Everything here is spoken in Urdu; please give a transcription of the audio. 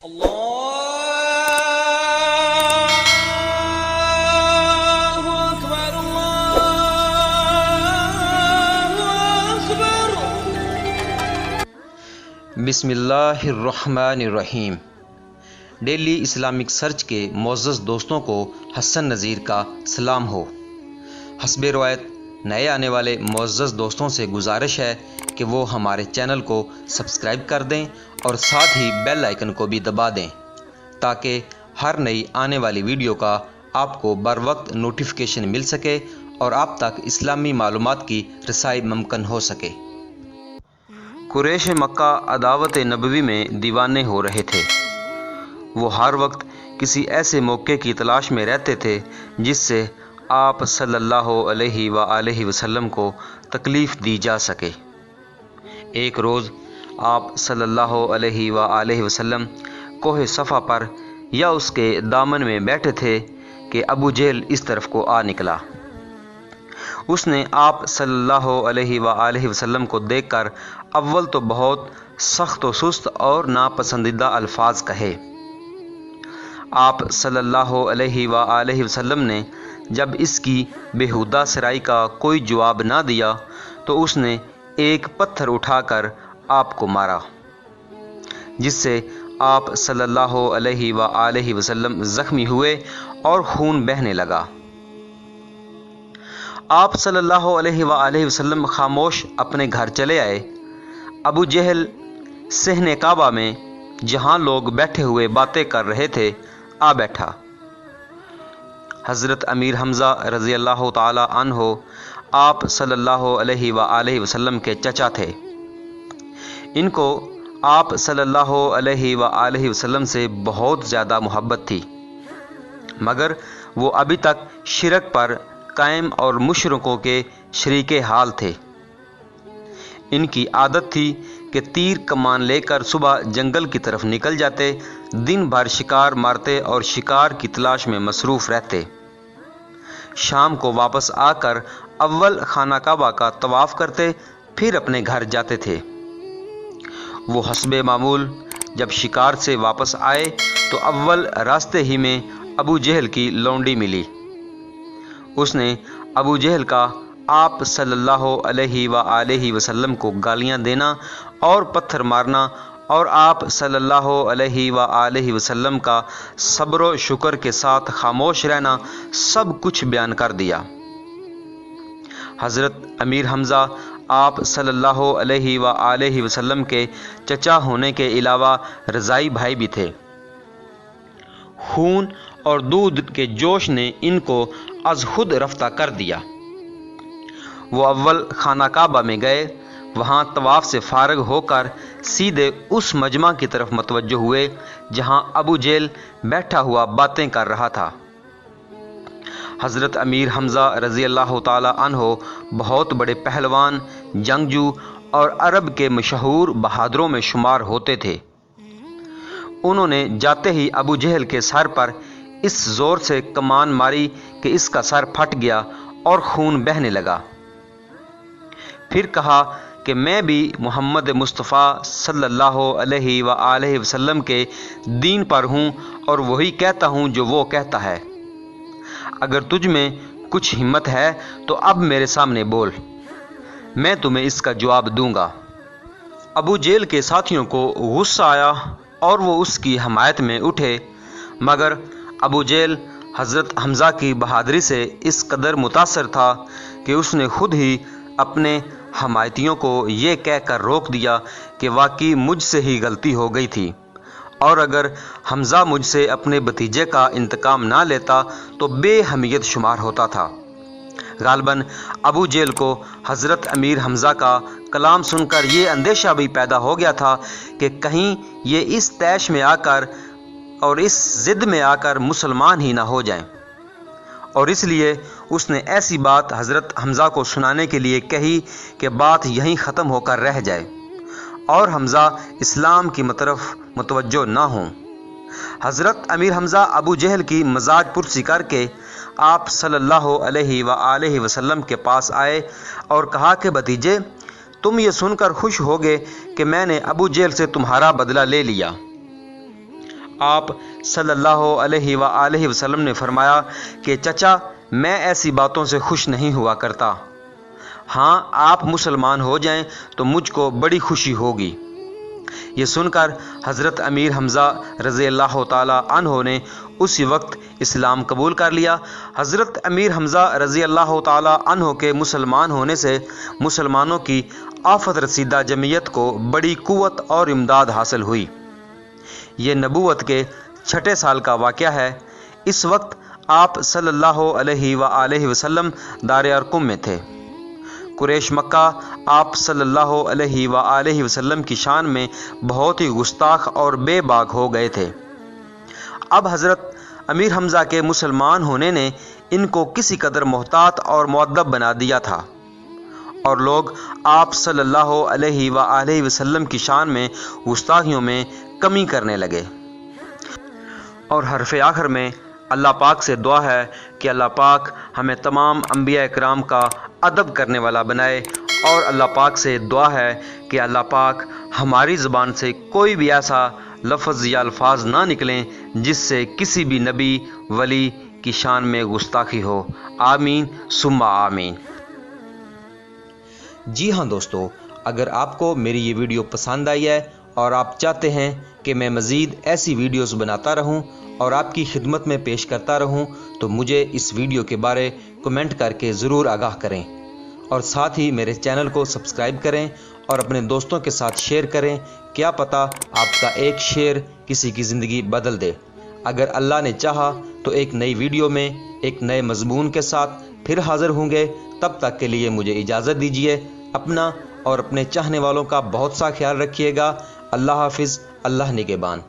اللہ اکبر اللہ اکبر۔ بسم اللہ الرحمن الرحیم۔ ڈیلی اسلامک سرچ کے معزز دوستوں کو حسن نذیر کا سلام ہو۔ حسب روایت نئے آنے والے معزز دوستوں سے گزارش ہے کہ وہ ہمارے چینل کو سبسکرائب کر دیں اور ساتھ ہی بیل آئیکن کو بھی دبا دیں تاکہ ہر نئی آنے والی ویڈیو کا آپ کو بر وقت نوٹیفیکیشن مل سکے اور آپ تک اسلامی معلومات کی رسائی ممکن ہو سکے۔ قریش مکہ عداوت نبوی میں دیوانے ہو رہے تھے۔ وہ ہر وقت کسی ایسے موقع کی تلاش میں رہتے تھے جس سے آپ صلی اللہ علیہ وآلہ وسلم کو تکلیف دی جا سکے۔ ایک روز آپ صلی اللہ علیہ وآلہ وسلم کوہ صفا پر یا اس کے دامن میں بیٹھے تھے کہ ابو جہل اس طرف کو آ نکلا۔ اس نے آپ صلی اللہ علیہ وآلہ وسلم کو دیکھ کر اول تو بہت سخت و سست اور ناپسندیدہ الفاظ کہے۔ آپ صلی اللہ علیہ وآلہ وسلم نے جب اس کی بیہودہ سرائی کا کوئی جواب نہ دیا تو اس نے ایک پتھر اٹھا کر آپ کو مارا، جس سے آپ صلی اللہ علیہ وآلہ وسلم زخمی ہوئے اور خون بہنے لگا۔ آپ صلی اللہ علیہ وآلہ وسلم خاموش اپنے گھر چلے آئے۔ ابو جہل صحن کعبہ میں جہاں لوگ بیٹھے ہوئے باتیں کر رہے تھے آ بیٹھا۔ حضرت امیر حمزہ رضی اللہ تعالی عنہ آپ صلی اللہ علیہ وآلہ وسلم کے چچا تھے۔ ان کو آپ صلی اللہ علیہ وآلہ وسلم سے بہت زیادہ محبت تھی، مگر وہ ابھی تک شرک پر قائم اور مشرکوں کے شریک حال تھے۔ ان کی عادت تھی کہ تیر کمان لے کر صبح جنگل کی طرف نکل جاتے، دن بھر شکار مارتے اور شکار کی تلاش میں مصروف رہتے۔ شام کو واپس آ کر اول خانہ کعبہ کا طواف کرتے، پھر اپنے گھر جاتے تھے۔ وہ حسب معمول جب شکار سے واپس آئے تو اول راستے ہی میں ابو جہل کی لونڈی ملی۔ اس نے ابو جہل کا آپ صلی اللہ علیہ وآلہ وسلم کو گالیاں دینا اور پتھر مارنا اور آپ صلی اللہ علیہ وآلہ وسلم کا صبر و شکر کے ساتھ خاموش رہنا سب کچھ بیان کر دیا۔ حضرت امیر حمزہ آپ صلی اللہ علیہ وآلہ وسلم کے چچا ہونے کے علاوہ رضائی بھائی بھی تھے۔ خون اور دودھ کے جوش نے ان کو از خود رفتہ کر دیا۔ وہ اول خانہ کعبہ میں گئے، وہاں طواف سے فارغ ہو کر سیدھے اس مجمع کی طرف متوجہ ہوئے جہاں ابو جہل بیٹھا ہوا باتیں کر رہا تھا۔ حضرت امیر حمزہ رضی اللہ تعالی عنہ بہت بڑے پہلوان، جنگجو اور عرب کے مشہور بہادروں میں شمار ہوتے تھے۔ انہوں نے جاتے ہی ابو جہل کے سر پر اس زور سے کمان ماری کہ اس کا سر پھٹ گیا اور خون بہنے لگا۔ پھر کہا کہ میں بھی محمد مصطفیٰ صلی اللہ علیہ وآلہ وسلم کے دین پر ہوں اور وہی کہتا ہوں جو وہ کہتا ہے۔ اگر تجھ میں کچھ ہمت ہے تو اب میرے سامنے بول، میں تمہیں اس کا جواب دوں گا۔ ابو جہل کے ساتھیوں کو غصہ آیا اور وہ اس کی حمایت میں اٹھے، مگر ابو جہل حضرت حمزہ کی بہادری سے اس قدر متاثر تھا کہ اس نے خود ہی اپنے حمایتیوں کو یہ کہہ کر روک دیا کہ واقعی مجھ سے ہی غلطی ہو گئی تھی، اور اگر حمزہ مجھ سے اپنے بھتیجے کا انتقام نہ لیتا تو بے حمیت شمار ہوتا تھا۔ غالباً ابو جہل کو حضرت امیر حمزہ کا کلام سن کر یہ اندیشہ بھی پیدا ہو گیا تھا کہ کہیں یہ اس طیش میں آ کر اور اس ضد میں آ کر مسلمان ہی نہ ہو جائیں، اور اس لیے اس نے ایسی بات حضرت حمزہ کو سنانے کے لیے کہی کہ بات یہیں ختم ہو کر رہ جائے اور حمزہ اسلام کی طرف متوجہ نہ ہوں۔ حضرت امیر حمزہ ابو جہل کی مزاج پرسی کر کے آپ صلی اللہ علیہ وآلہ وسلم کے پاس آئے اور کہا کہ بھتیجے، تم یہ سن کر خوش ہوگے کہ میں نے ابو جہل سے تمہارا بدلہ لے لیا۔ آپ صلی اللہ علیہ وآلہ وسلم نے فرمایا کہ چچا میں ایسی باتوں سے خوش نہیں ہوا کرتا، ہاں آپ مسلمان ہو جائیں تو مجھ کو بڑی خوشی ہوگی۔ یہ سن کر حضرت امیر حمزہ رضی اللہ تعالی عنہ نے اسی وقت اسلام قبول کر لیا۔ حضرت امیر حمزہ رضی اللہ تعالی عنہ کے مسلمان ہونے سے مسلمانوں کی آفت رسیدہ جمعیت کو بڑی قوت اور امداد حاصل ہوئی۔ یہ نبوت کے 6 سال کا واقعہ ہے۔ اس وقت آپ صلی اللہ علیہ وآلہ وسلم دار ارقم میں تھے۔ قریش مکہ آپ صلی اللہ علیہ وآلہ وسلم کی شان میں بہت ہی گستاخ اور بے باک ہو گئے تھے۔ اب حضرت امیر حمزہ کے مسلمان ہونے نے ان کو کسی قدر محتاط اور مؤدب بنا دیا تھا، اور لوگ آپ صلی اللہ علیہ وآلہ وسلم کی شان میں گستاخیوں میں کمی کرنے لگے۔ اور حرف آخر میں اللہ پاک سے دعا ہے کہ اللہ پاک ہمیں تمام انبیاء اکرام کا ادب کرنے والا بنائے، اور اللہ پاک سے دعا ہے کہ اللہ پاک ہماری زبان سے کوئی بھی ایسا لفظ یا الفاظ نہ نکلیں جس سے کسی بھی نبی ولی کی شان میں گستاخی ہو۔ آمین ثم آمین۔ جی ہاں دوستو، اگر آپ کو میری یہ ویڈیو پسند آئی ہے اور آپ چاہتے ہیں کہ میں مزید ایسی ویڈیوز بناتا رہوں اور آپ کی خدمت میں پیش کرتا رہوں تو مجھے اس ویڈیو کے بارے کمنٹ کر کے ضرور آگاہ کریں، اور ساتھ ہی میرے چینل کو سبسکرائب کریں اور اپنے دوستوں کے ساتھ شیئر کریں۔ کیا پتہ آپ کا ایک شیئر کسی کی زندگی بدل دے۔ اگر اللہ نے چاہا تو ایک نئی ویڈیو میں ایک نئے مضمون کے ساتھ پھر حاضر ہوں گے۔ تب تک کے لیے مجھے اجازت دیجیے۔ اپنا اور اپنے چاہنے والوں کا بہت سا خیال رکھیے گا۔ اللہ حافظ، اللہ نگہبان۔